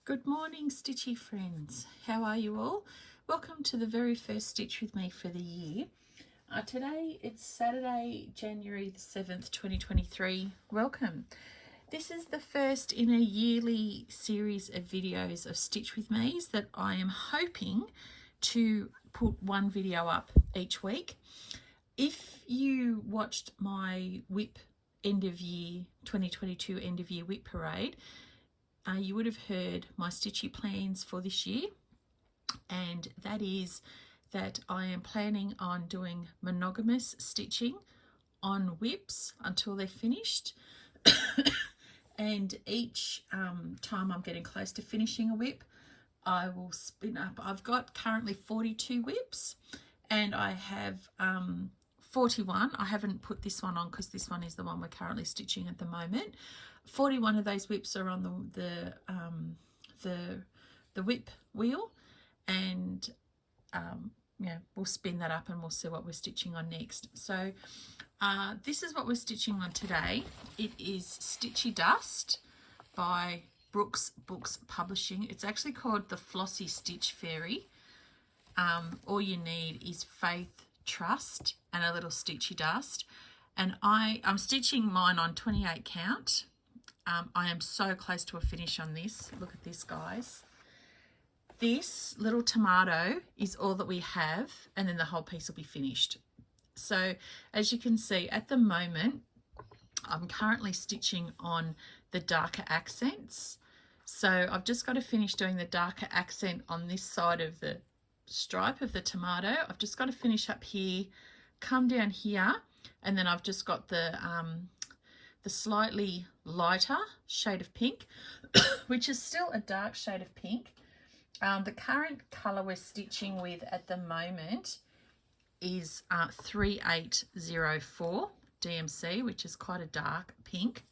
Good morning, Stitchy friends. How are you all? Welcome to the very first Stitch with me for the year. Today it's Saturday, January the 7th, 2023. Welcome. This is the first in a yearly series of videos of Stitch with me's that I am hoping to put one video up each week. If you watched my WIP end of year 2022 end of year WIP parade, you would have heard my Stitchy plans for this year, and that is that I am planning on doing monogamous stitching on WIPs until they're finished. And each time I'm getting close to finishing a WIP, I will spin up. I've got currently 42 WIPs and I have 41. I haven't put this one on because this one is the one we're currently stitching at the moment. 41 of those WIPs are on the WIP wheel, and yeah, we'll spin that up and we'll see what we're stitching on next. So this is what we're stitching on today. It is Stitchy Dust by Brooke's Books Publishing. It's actually called the Flossy Stitch Fairy. All you need is faith, trust, and a little Stitchy dust. And I'm stitching mine on 28 count. I am so close to a finish on this. Look at this, guys. This little tomato is all that we have, and then the whole piece will be finished. So as you can see, at the moment, I'm currently stitching on the darker accents. So I've just got to finish doing the darker accent on this side of the stripe of the tomato. I've just got to finish up here, come down here, and then I've just got the slightly lighter shade of pink, which is still a dark shade of pink. The current colour we're stitching with at the moment is 3804 DMC, which is quite a dark pink.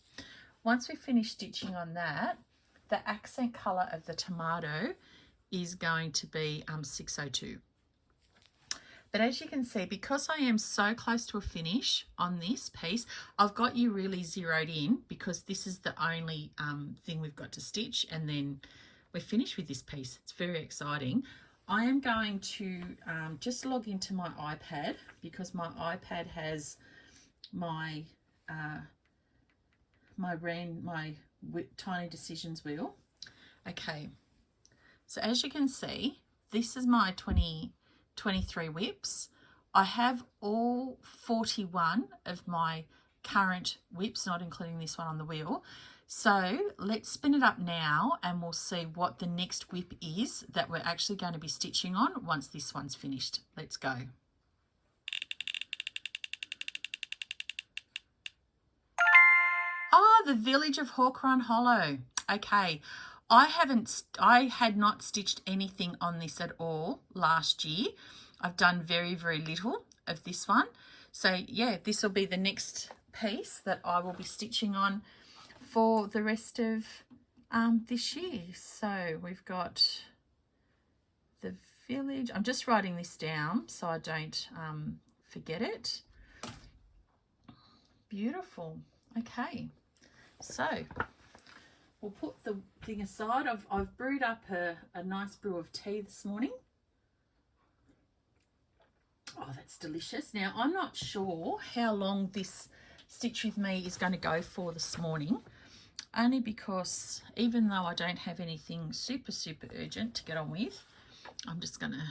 Once we finish stitching on that, the accent colour of the tomato is going to be 602. But as you can see, because I am so close to a finish on this piece, I've got you really zeroed in because this is the only thing we've got to stitch, and then we're finished with this piece. It's very exciting. I am going to just log into my iPad because my iPad has my my Tiny Decisions wheel. Okay, so as you can see, this is my 23 WIPs. I have all 41 of my current WIPs, not including this one on the wheel. So let's spin it up now and we'll see what the next WIP is that we're actually going to be stitching on once this one's finished. Let's go. Oh, the Village of Hawk Run Hollow. Okay, I had not stitched anything on this at all last year. I've done very, very little of this one. So yeah, this will be the next piece that I will be stitching on for the rest of this year. So we've got the village. I'm just writing this down so I don't forget it. Beautiful. Okay, so we'll put the thing aside. I've brewed up a nice brew of tea this morning. Oh, that's delicious. Now, I'm not sure how long this Stitch with me is going to go for this morning, only because even though I don't have anything super, super urgent to get on with, I'm just going to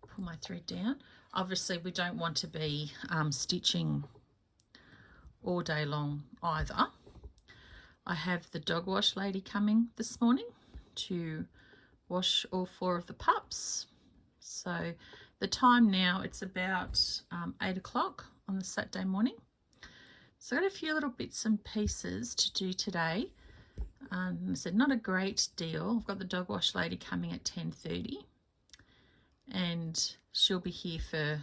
pull my thread down. Obviously, we don't want to be stitching all day long either. I have the dog wash lady coming this morning to wash all 4 of the pups. So the time now, it's about 8 o'clock on the Saturday morning. So I've got a few little bits and pieces to do today. I said not a great deal. I've got the dog wash lady coming at 10:30 and she'll be here for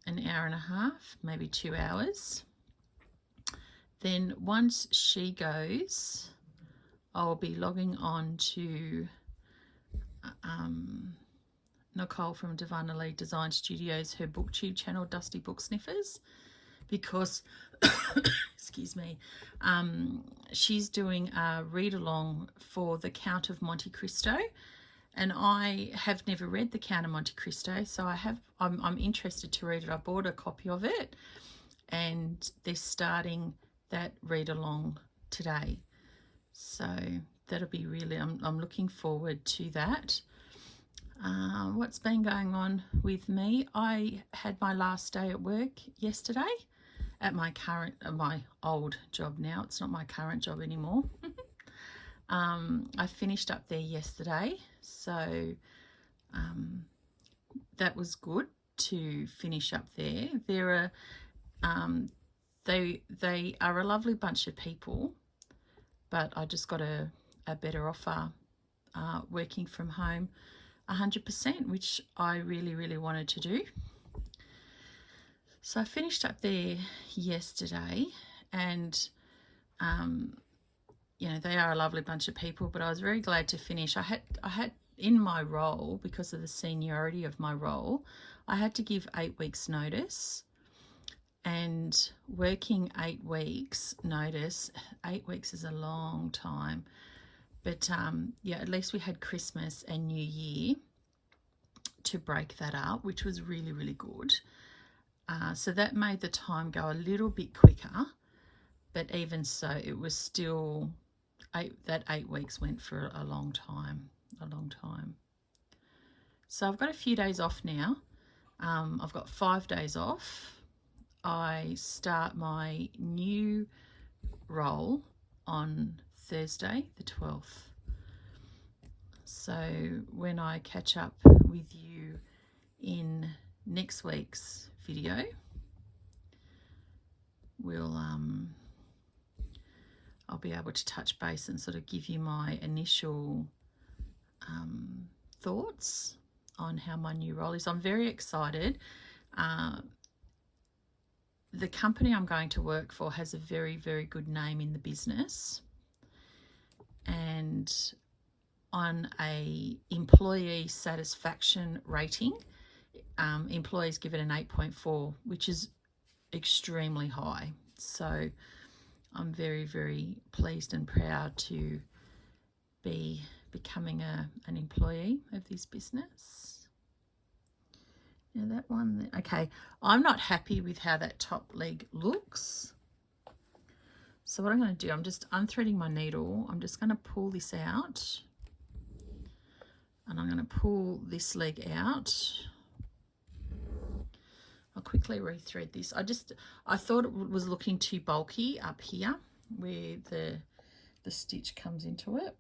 an hour and a half, maybe 2 hours. Then once she goes, I'll be logging on to Nicole from Divana Lee Design Studios, her booktube channel, Dusty Book Sniffers, because excuse me, she's doing a read along for the Count of Monte Cristo, and I have never read the Count of Monte Cristo, so I'm interested to read it. I bought a copy of it, and they're starting that read along today, so that'll be really, I'm looking forward to that. What's been going on with me? I had my last day at work yesterday at my old job now. It's not my current job anymore. I finished up there yesterday, so that was good to finish up there. There are they are a lovely bunch of people, but I just got a better offer working from home 100%, which I really wanted to do. So I finished up there yesterday, and you know, they are a lovely bunch of people, but I was very glad to finish. I had in my role, because of the seniority of my role, I had to give 8 weeks notice, and working 8 weeks notice, 8 weeks is a long time. But yeah, at least we had Christmas and New Year to break that up, which was really good. So that made the time go a little bit quicker. But even so, it was still, that 8 weeks went for a long time, So I've got a few days off now. I've got 5 days off. I start my new role on Thursday the 12th. So when I catch up with you in next week's video, I'll be able to touch base and sort of give you my initial thoughts on how my new role is. I'm very excited. The company I'm going to work for has a very good name in the business, and on a employee satisfaction rating, employees give it an 8.4, which is extremely high. So I'm very pleased and proud to be becoming an employee of this business. Now that one, okay, I'm not happy with how that top leg looks. So what I'm going to do, I'm just unthreading my needle. I'm just going to pull this out, and I'm going to pull this leg out. I'll quickly rethread this. I thought it was looking too bulky up here where the stitch comes into it.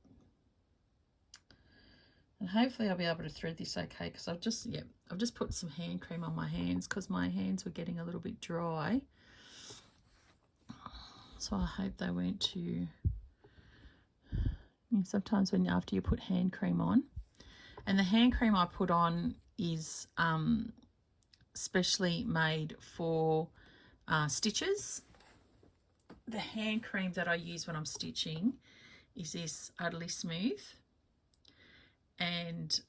And hopefully I'll be able to thread this okay, because I've just put some hand cream on my hands because my hands were getting a little bit dry. So I hope they weren't too... sometimes after you put hand cream on, and the hand cream I put on is specially made for stitches. The hand cream that I use when I'm stitching is this Utterly Smooth, and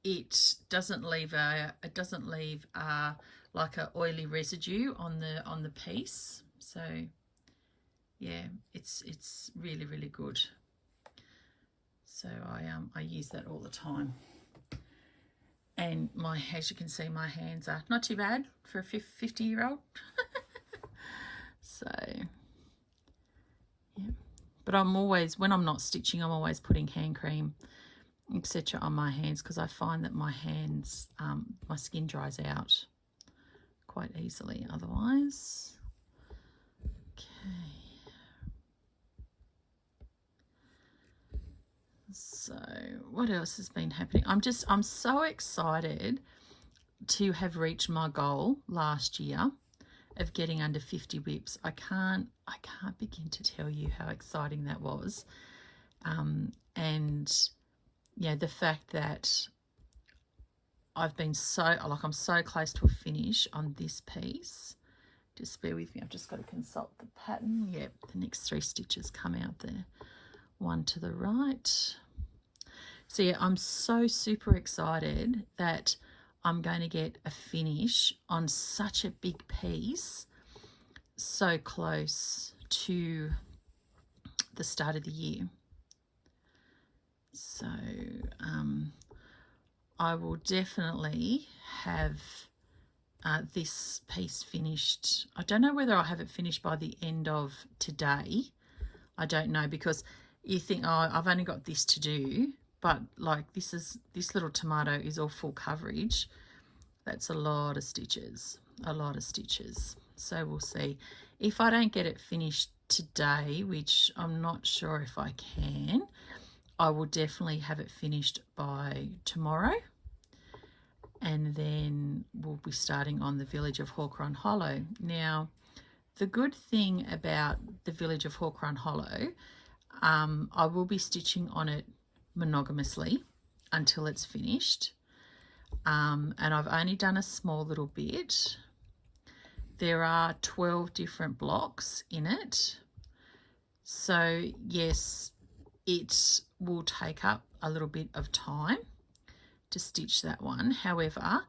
it doesn't leave like a oily residue on the piece. So yeah, it's really good. So I use that all the time. And as you can see, my hands are not too bad for a 50-year-old. So yeah, but I'm always, when I'm not stitching, I'm always putting hand cream, etc. on my hands, because I find that my hands, my skin dries out quite easily otherwise. Okay. So what else has been happening? I'm so excited to have reached my goal last year of getting under 50 WIPs. I can't begin to tell you how exciting that was. And yeah, the fact that I've been I'm so close to a finish on this piece. Just bear with me, I've just got to consult the pattern. Yep, the next 3 stitches come out there. One to the right. So yeah, I'm so super excited that I'm going to get a finish on such a big piece so close to the start of the year. So I will definitely have this piece finished. I don't know whether I'll have it finished by the end of today. I don't know, because you think, oh, I've only got this to do, but like this little tomato is all full coverage. That's a lot of stitches, a lot of stitches. So we'll see. If I don't get it finished today, which I'm not sure if I can, I will definitely have it finished by tomorrow. And then we'll be starting on the Village of Hawk Run Hollow. Now, the good thing about the Village of Hawk Run Hollow, I will be stitching on it monogamously until it's finished. And I've only done a small little bit. There are 12 different blocks in it. So yes, it will take up a little bit of time to stitch that one. However,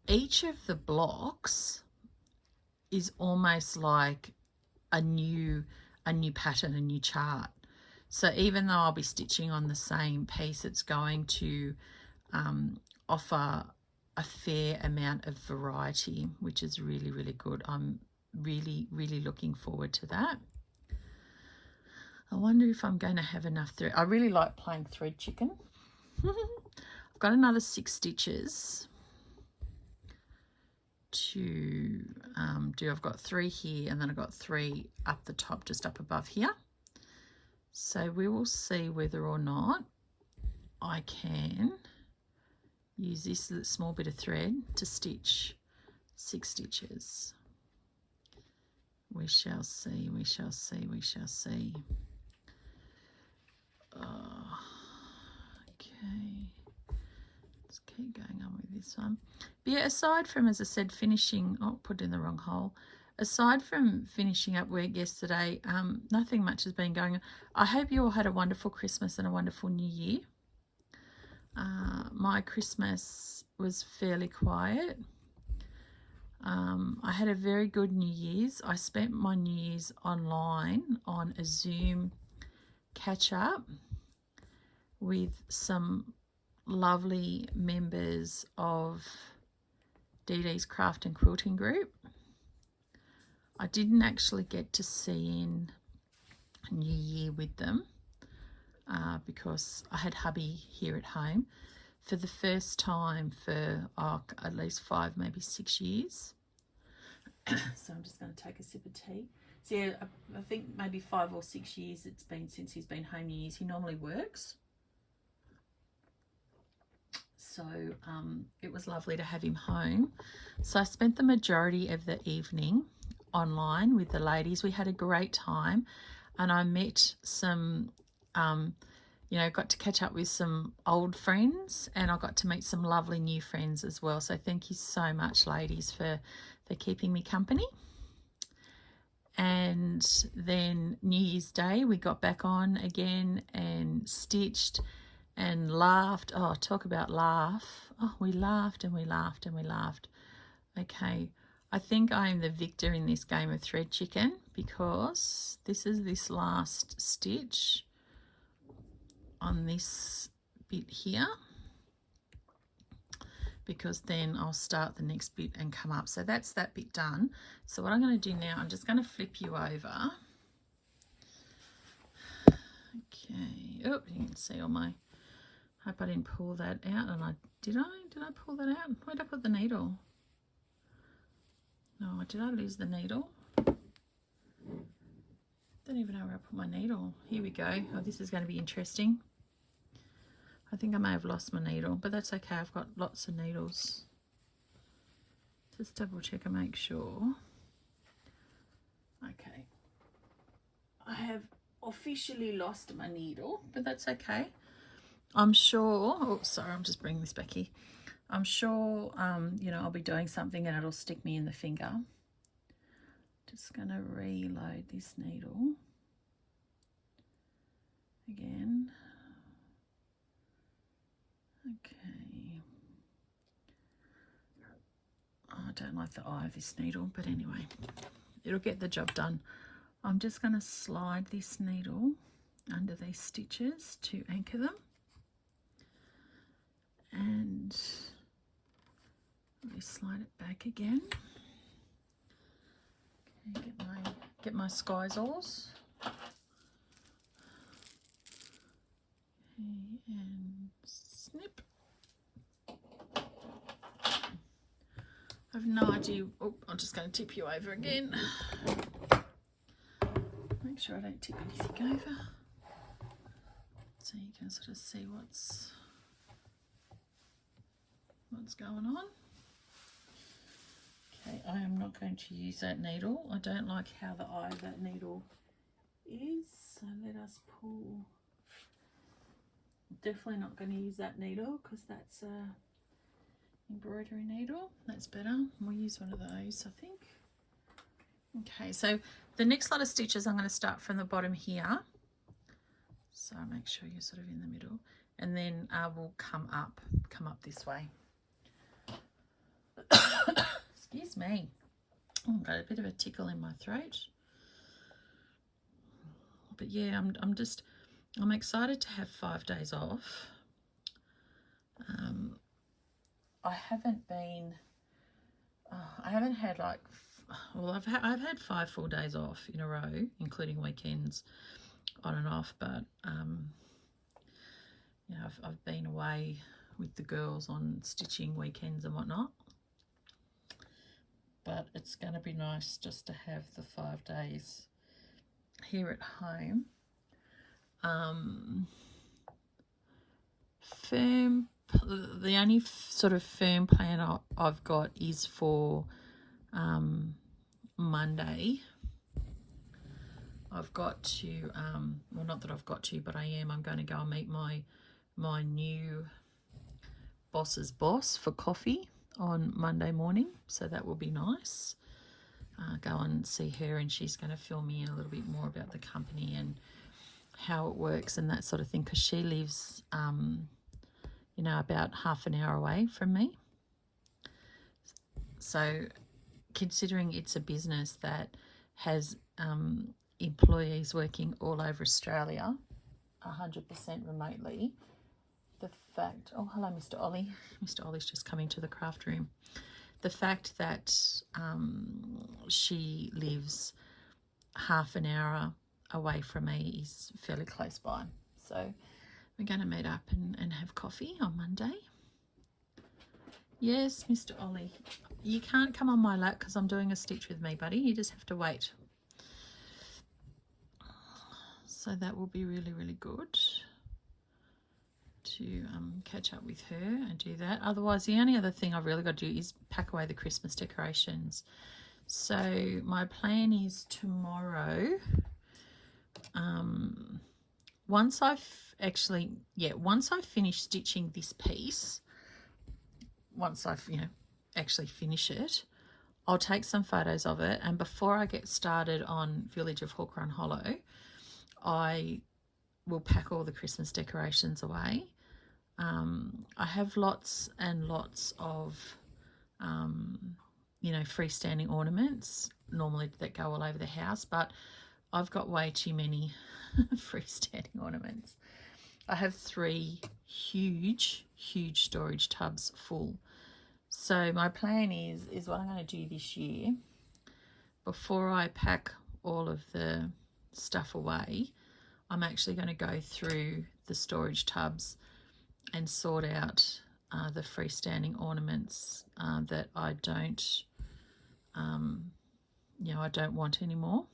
each of the blocks is almost like a new pattern, a new chart. So even though I'll be stitching on the same piece, it's going to offer a fair amount of variety, which is really, really good. I'm really, really looking forward to that. I wonder if I'm going to have enough thread. I really like playing thread chicken. I've got another 6 stitches to do. I've got 3 here, and then I've got 3 up the top, just up above here. So we will see whether or not I can use this small bit of thread to stitch 6 stitches. We shall see, we shall see, we shall see. Okay, let's keep going on with this one. But yeah, aside from, as I said, finishing, put it in the wrong hole. Aside from finishing up work yesterday, nothing much has been going on. I hope you all had a wonderful Christmas and a wonderful New Year. My Christmas was fairly quiet. I had a very good New Year's. I spent my New Year's online on a Zoom catch-up with some lovely members of Dee Dee's Craft and Quilting group. I didn't actually get to see in New Year with them because I had hubby here at home for the first time for at least 5, maybe 6 years. So I'm just going to take a sip of tea. So yeah, I think maybe 5 or 6 years it's been since he's been home New Year's. He normally works. So it was lovely to have him home. So I spent the majority of the evening online with the ladies. We had a great time, and I met some, got to catch up with some old friends, and I got to meet some lovely new friends as well. So thank you so much, ladies, for keeping me company. And then New Year's Day, we got back on again and stitched and laughed. Oh, talk about laugh. Oh, we laughed and we laughed and we laughed. Okay, I think I am the victor in this game of thread chicken, because this is this last stitch on this bit here, because then I'll start the next bit and come up. So that's that bit done. So what I'm going to do now, I'm just going to flip you over. Okay. Oh, you can see all my, hope I didn't pull that out. And did I pull that out? Where did I put the needle? No, did I lose the needle? Don't even know where I put my needle. Here we go. Oh, this is going to be interesting. I think I may have lost my needle, but that's okay. I've got lots of needles. Just double check and make sure. Okay. I have officially lost my needle, but that's okay. I'm sure, oh, sorry, I'm just bringing this back here. I'm sure, I'll be doing something and it'll stick me in the finger. Just going to reload this needle again. Okay. I don't like the eye of this needle, but anyway, it'll get the job done. I'm just going to slide this needle under these stitches to anchor them. And let me slide it back again. Okay, get my Skyzors. Okay, and snip. I have no idea. Oh, I'm just going to tip you over again. Make sure I don't tip anything over. So you can sort of see what's going on. Okay, I am not going to use that needle. I don't like how the eye of that needle is. So let us pull. Definitely not going to use that needle because that's a embroidery needle. That's better. We'll use one of those, I think. Okay, so the next lot of stitches I'm going to start from the bottom here. So make sure you're sort of in the middle, and then we'll come up this way. Excuse me. Oh, I've got a bit of a tickle in my throat. But yeah, I'm excited to have 5 days off. I haven't had like, well, I've had 5 full days off in a row, including weekends on and off, but you know, I've been away with the girls on stitching weekends and whatnot. But it's going to be nice just to have the 5 days here at home. The only sort of firm plan I've got is for Monday. I've got to, well, not that I've got to, but I'm going to go and meet my new boss's boss for coffee on Monday morning, so that will be nice. Go and see her, and she's going to fill me in a little bit more about the company and how it works and that sort of thing, because she lives you know, about half an hour away from me. So considering it's a business that has employees working all over Australia 100% remotely, the fact, oh hello Mr. Ollie, Mr. Ollie's just come into the craft room. The fact that she lives half an hour away from me is fairly close by. So we're going to meet up and have coffee on Monday. Yes, Mr. Ollie, you can't come on my lap because I'm doing a stitch with me, buddy. You just have to wait. So that will be really, really good to catch up with her and do that. Otherwise, the only other thing I've really got to do is pack away the Christmas decorations. So my plan is tomorrow, once I finish stitching this piece, once I've, you know, actually finish it, I'll take some photos of it, and before I get started on Village of Hawk Run Hollow, I will pack all the Christmas decorations away. I have lots and lots of you know, freestanding ornaments normally that go all over the house, but I've got way too many freestanding ornaments. I have 3 huge storage tubs full. So my plan is what I'm going to do this year, before I pack all of the stuff away, I'm actually going to go through the storage tubs and sort out the freestanding ornaments that I don't, you know, I don't want anymore.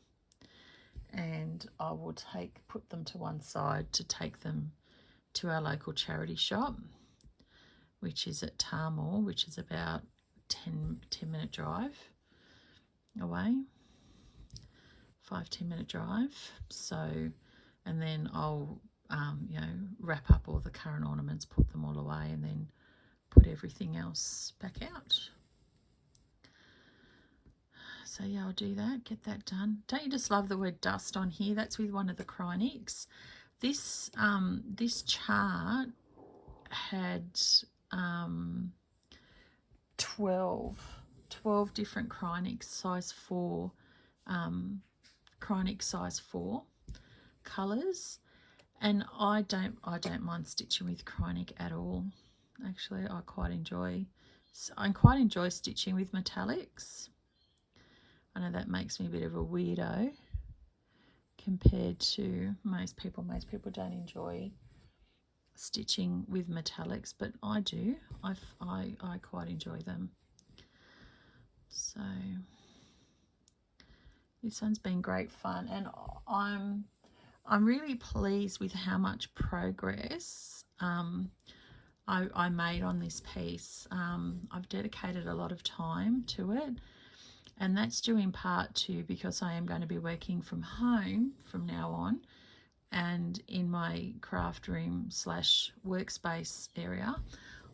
And I will put them to one side to take them to our local charity shop, which is at Tarmore, which is about 10-minute drive away, 5-10 minute drive. So, and then I'll you know, wrap up all the current ornaments, put them all away, and then put everything else back out. So yeah, I'll do that, get that done. Don't you just love the word dust on here? That's with one of the Kreiniks. This this chart had 12 12 different Kreinik size 4, Kreinik size 4 colours, and I don't mind stitching with Kreinik at all. Actually, I quite enjoy stitching with metallics. I know that makes me a bit of a weirdo compared to most people. Most people don't enjoy stitching with metallics, but I do. I quite enjoy them. So this one's been great fun, and I'm really pleased with how much progress I made on this piece. I've dedicated a lot of time to it, and that's due in part to because I am going to be working from home from now on, and in my craft room / workspace area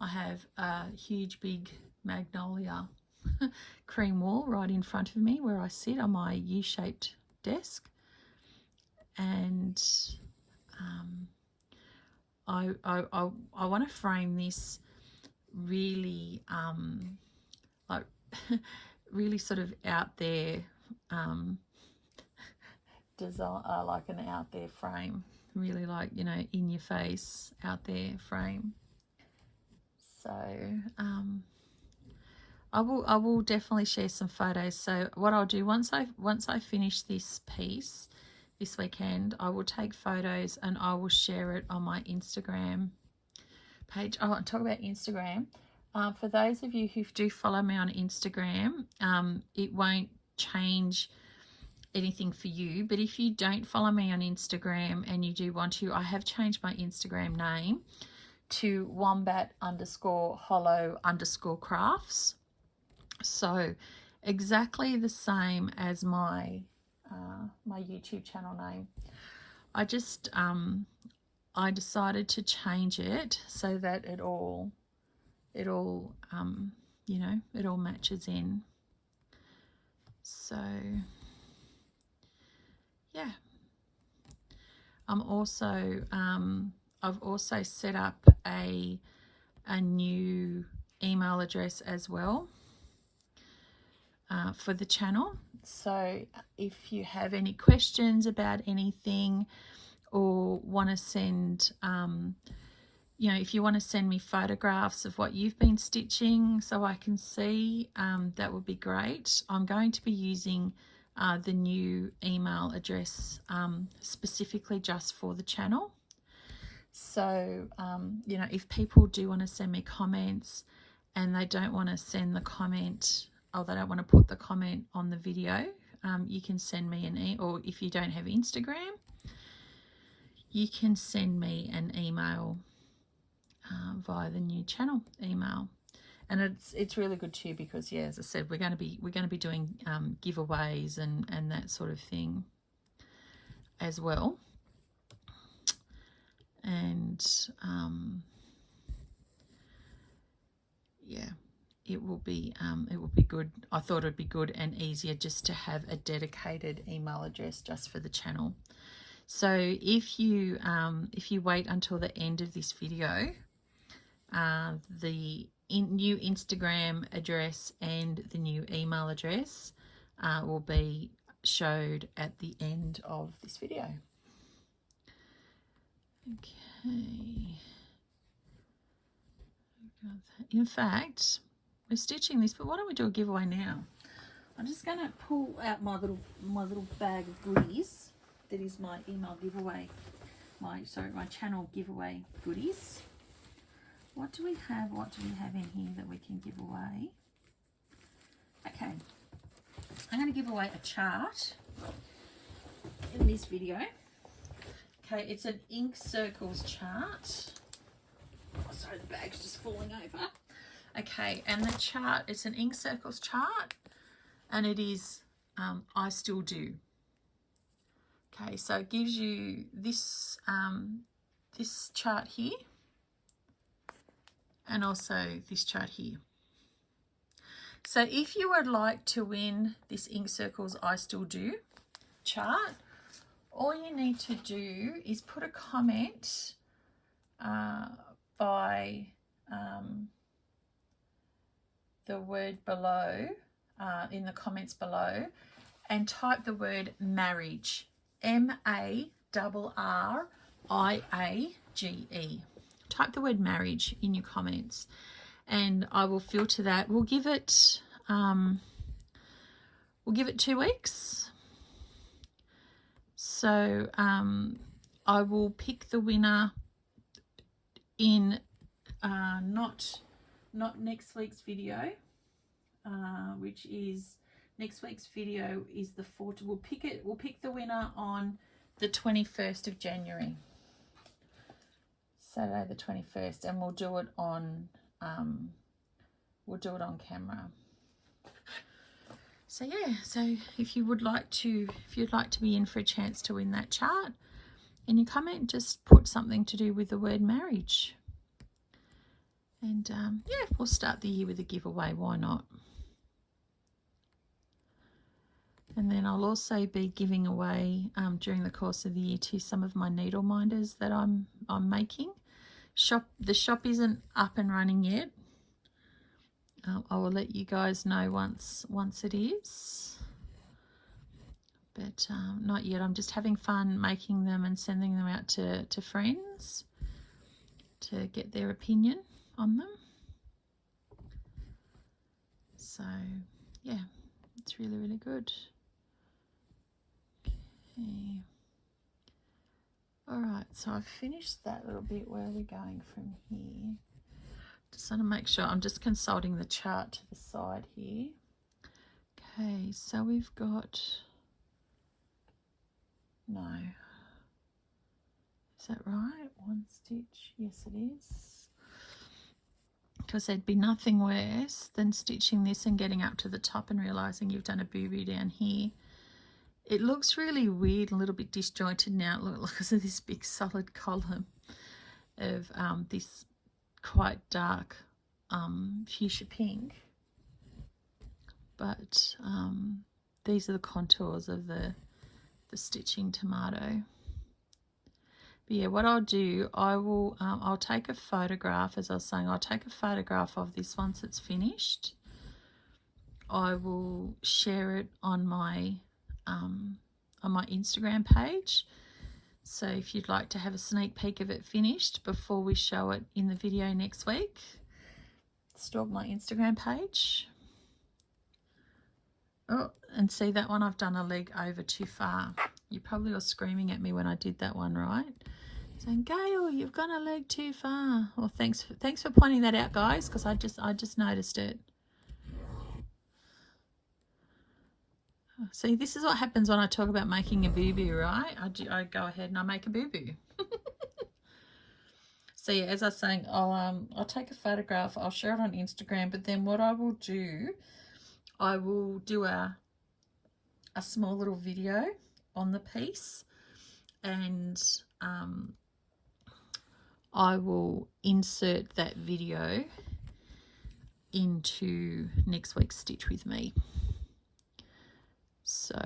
I have a huge big magnolia cream wall right in front of me where I sit on my U-shaped desk, and I want to frame this really like really sort of out there design, like an out there frame, really like, you know, in your face out there frame. So I will definitely share some photos. So what I'll do once I finish this piece this weekend, I will take photos and I will share it on my Instagram page. Oh, and talk about Instagram. For those of you who do follow me on Instagram, it won't change anything for you, but if you don't follow me on Instagram and you do want to, I have changed my Instagram name to wombat_hollow_crafts. So exactly the same as my my YouTube channel name. I just I decided to change it so that it all you know, it all matches in. So yeah, I've also set up a new email address as well for the channel. So if you have any questions about anything, or want to send you know, if you want to send me photographs of what you've been stitching so I can see, that would be great. I'm going to be using the new email address specifically just for the channel. So you know, if people do want to send me comments and they don't want to send the comment, or they don't want to put the comment on the video, you can send me an email, or if you don't have Instagram, you can send me an email via the new channel email. And it's really good too, because yeah, as I said, we're going to be doing giveaways and that sort of thing as well. And yeah, it will be good. I thought it'd be good and easier just to have a dedicated email address just for the channel. So if you wait until the end of this video, the new Instagram address and the new email address will be showed at the end of this video. Okay. In fact, we're stitching this, but why don't we do a giveaway now? I'm just going to pull out my little bag of goodies. That is my email giveaway, my channel giveaway goodies. What do we have in here that we can give away? Okay, I'm going to give away a chart in this video. Okay, it's an ink circles chart. Oh, sorry, the bag's just falling over. Okay, and the chart, it's an ink circles chart, and it is I Still Do. Okay, so it gives you this this chart here, and also this chart here. So if you would like to win this Ink Circles I Still Do chart, all you need to do is put a comment by the word below in the comments below and type the word marriage, MARRIAGE. Type the word marriage in your comments and I will filter that. We'll give it 2 weeks. So I will pick the winner in not next week's video, which is next week's video is the 4th. We'll pick the winner on the 21st of January, Saturday the 21st, and we'll do it on camera. So yeah, so if you'd like to be in for a chance to win that chart, in your comment just put something to do with the word marriage. And yeah, we'll start the year with a giveaway, why not? And then I'll also be giving away during the course of the year to some of my needle minders that I'm making. The shop isn't up and running yet. I will let you guys know once it is, but not yet. I'm just having fun making them and sending them out to friends to get their opinion on them. So yeah, it's really, really good. Okay. All right, so I've finished that little bit. Where are we going from here? Just want to make sure I'm just consulting the chart to the side here. Okay, so we've got, no, is that right? 1 stitch, yes it is. Because there'd be nothing worse than stitching this and getting up to the top and realising you've done a boo-boo down here. It looks really weird, a little bit disjointed now, because of this big solid column of this quite dark fuchsia pink, but these are the contours of the stitching tomato. But yeah, what I'll do, I'll take a photograph, as I was saying, I'll take a photograph of this once it's finished. I will share it on my Instagram page. So if you'd like to have a sneak peek of it finished before we show it in the video next week, stalk my Instagram page. Oh, and see that one, I've done a leg over too far. You probably were screaming at me when I did that one, right? Saying, Gail, you've gone a leg too far. Well, thanks for pointing that out, guys, because I just noticed it. See, this is what happens when I talk about making a boo-boo, right? I go ahead and I make a boo-boo. So yeah, as I was saying, I'll take a photograph, I'll share it on Instagram, but then what I will do, I will do a small little video on the piece, and I will insert that video into next week's Stitch With Me. So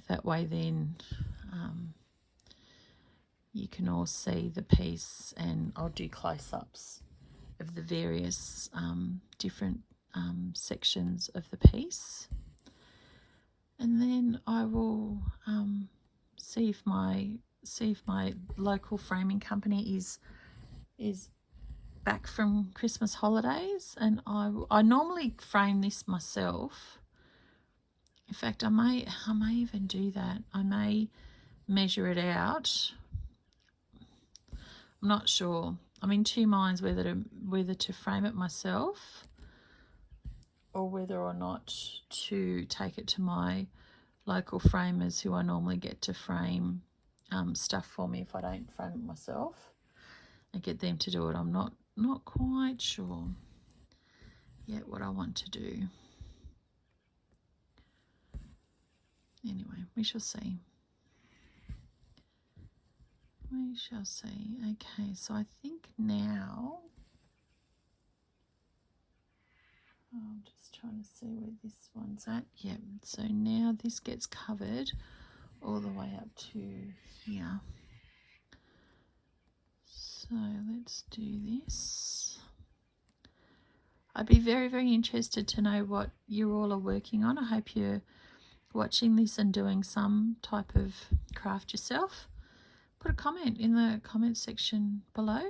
that way then you can all see the piece, and I'll do close-ups of the various different sections of the piece. And then I will see if my local framing company is back from Christmas holidays, and I normally frame this myself. In fact, I may even do that. I may measure it out. I'm not sure. I'm in two minds whether to frame it myself or whether or not to take it to my local framers who I normally get to frame stuff for me if I don't frame it myself, and get them to do it. I'm not quite sure yet what I want to do. Anyway, we shall see. We shall see. Okay, so I think now, I'm just trying to see where this one's at. Yep, so now this gets covered all the way up to here. So let's do this. I'd be very, very interested to know what you all are working on. I hope you're watching this and doing some type of craft yourself. Put a comment in the comment section below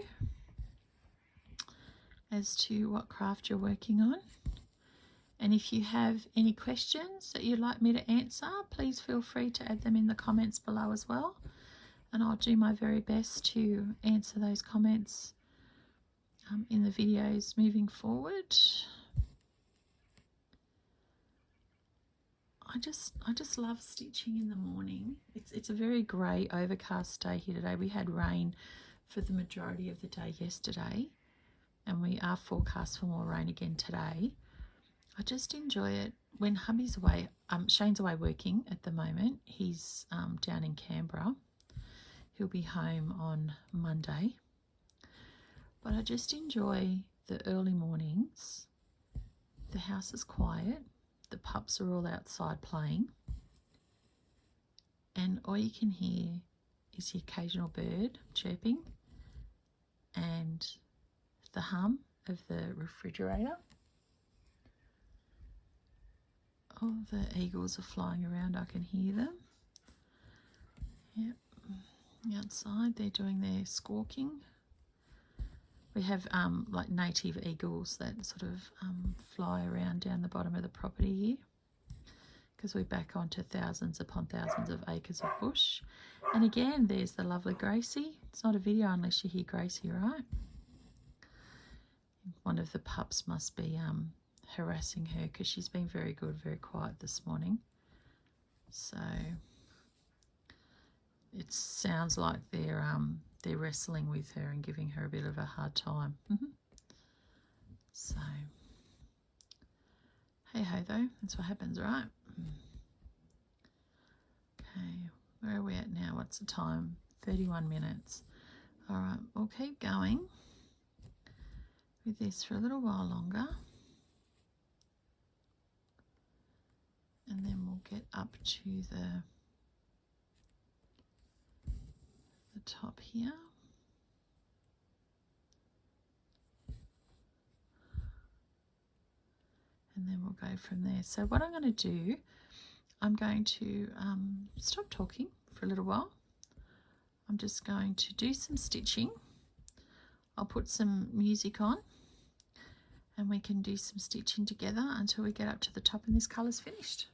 as to what craft you're working on. And if you have any questions that you'd like me to answer, please feel free to add them in the comments below as well. And I'll do my very best to answer those comments in the videos moving forward. I just love stitching in the morning. It's a very grey, overcast day here today. We had rain for the majority of the day yesterday, and we are forecast for more rain again today. I just enjoy it when hubby's away. Shane's away working at the moment. He's down in Canberra. He'll be home on Monday. But I just enjoy the early mornings. The house is quiet. The pups are all outside playing. And all you can hear is the occasional bird chirping and the hum of the refrigerator. Oh, the eagles are flying around. I can hear them. Yep. Outside, they're doing their squawking. We have like native eagles that sort of fly around down the bottom of the property here, because we're back onto thousands upon thousands of acres of bush. And again, there's the lovely Gracie. It's not a video unless you hear Gracie, right? One of the pups must be harassing her because she's been very good, very quiet this morning. So it sounds like they're wrestling with her and giving her a bit of a hard time. So hey ho though, that's what happens, right? Okay, where are we at now? What's the time? 31 minutes. All right, we'll keep going with this for a little while longer, and then we'll get up to the top here. And then we'll go from there. So what I'm going to do, I'm going to stop talking for a little while. I'm just going to do some stitching. I'll put some music on and we can do some stitching together until we get up to the top and this colour's finished.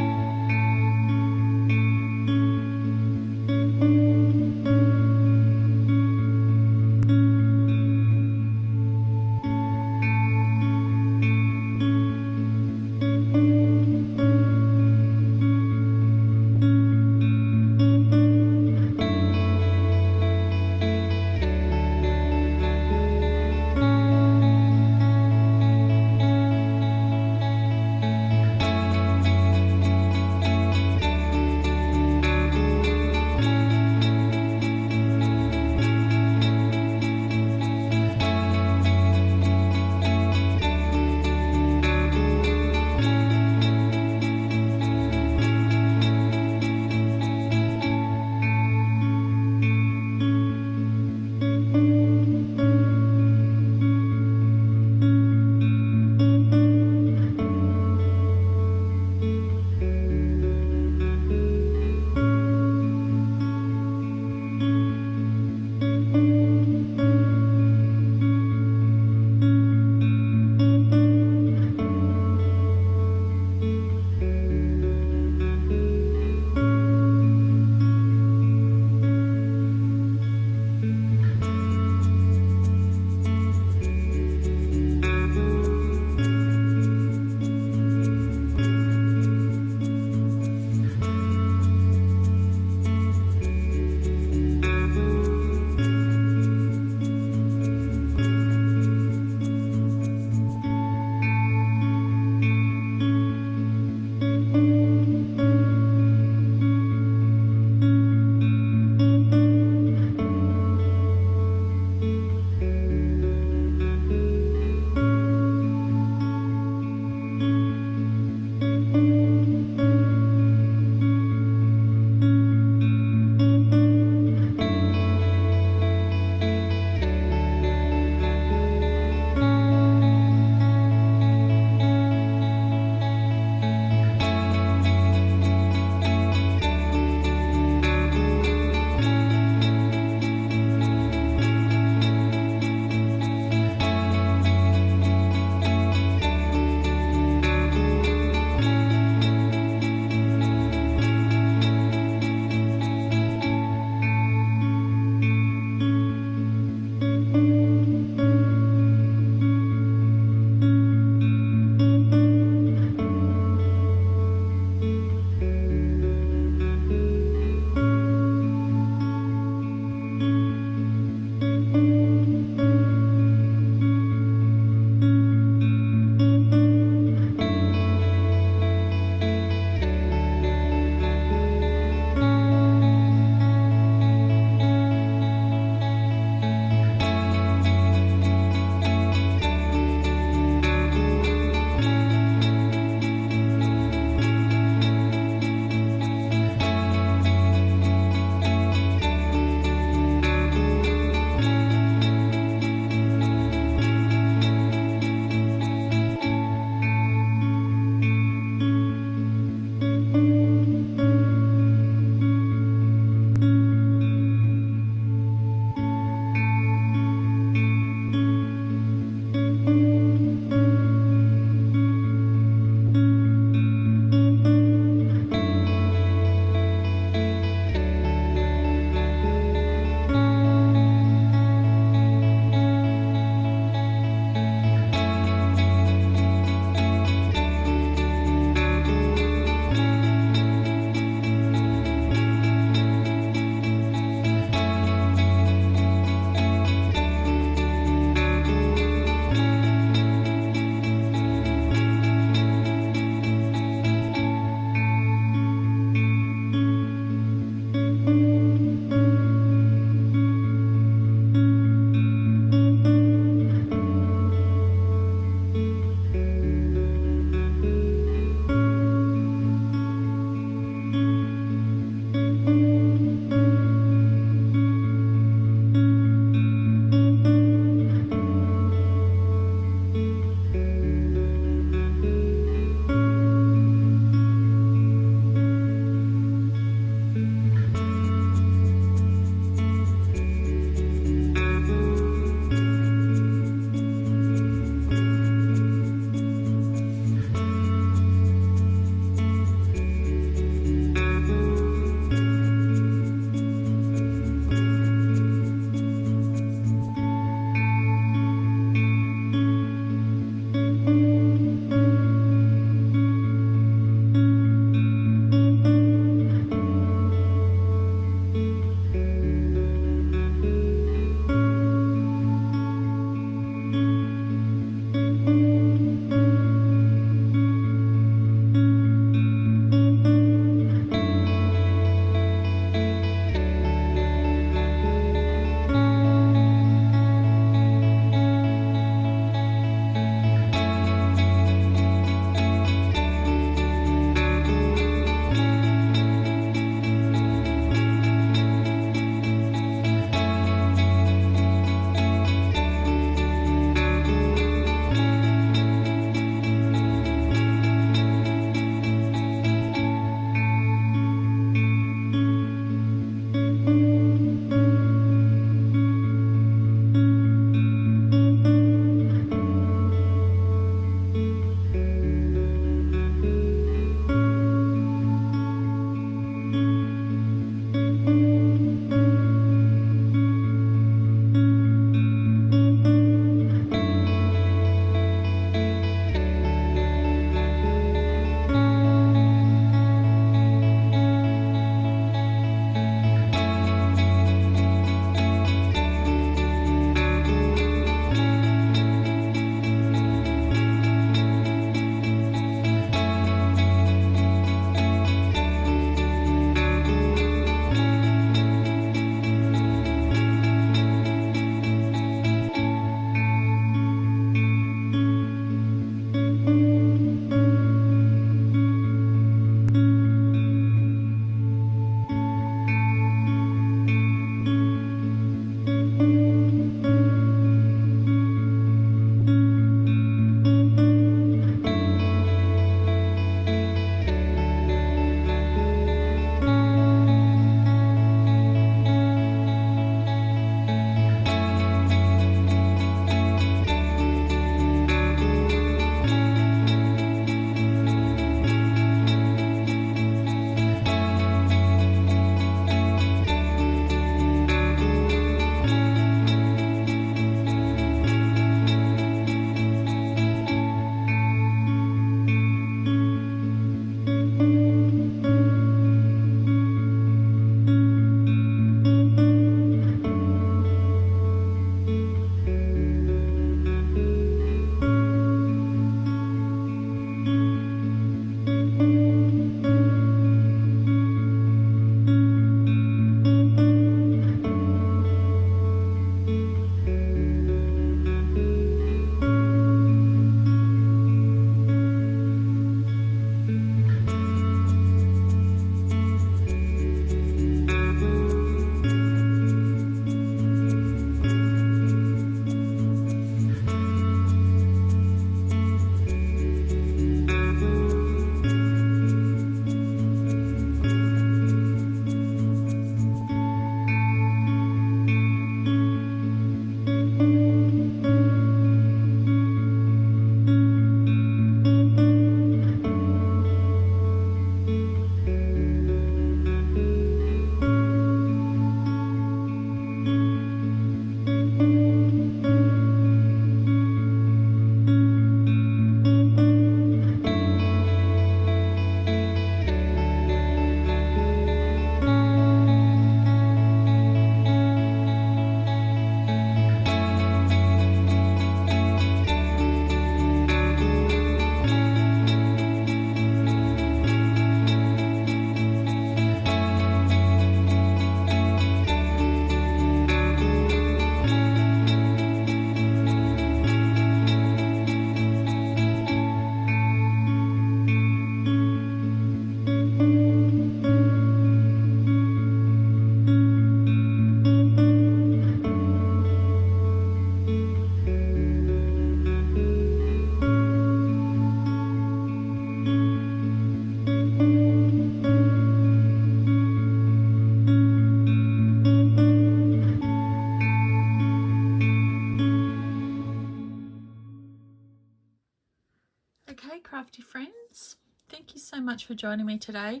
crafty friends. Thank you so much for joining me today.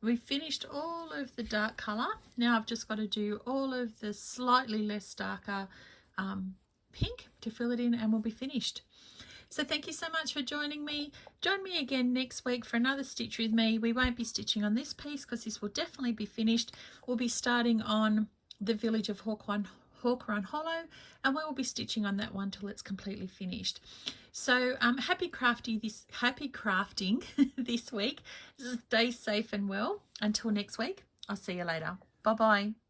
We've finished all of the dark colour. Now I've just got to do all of the slightly less darker pink to fill it in, and we'll be finished. So thank you so much for joining me. Join me again next week for another stitch with me. We won't be stitching on this piece because this will definitely be finished. We'll be starting on the Village of Hawk Run Hollow, and we will be stitching on that one till it's completely finished. So happy crafting this week. Stay safe and well. Until next week, I'll see you later. Bye bye.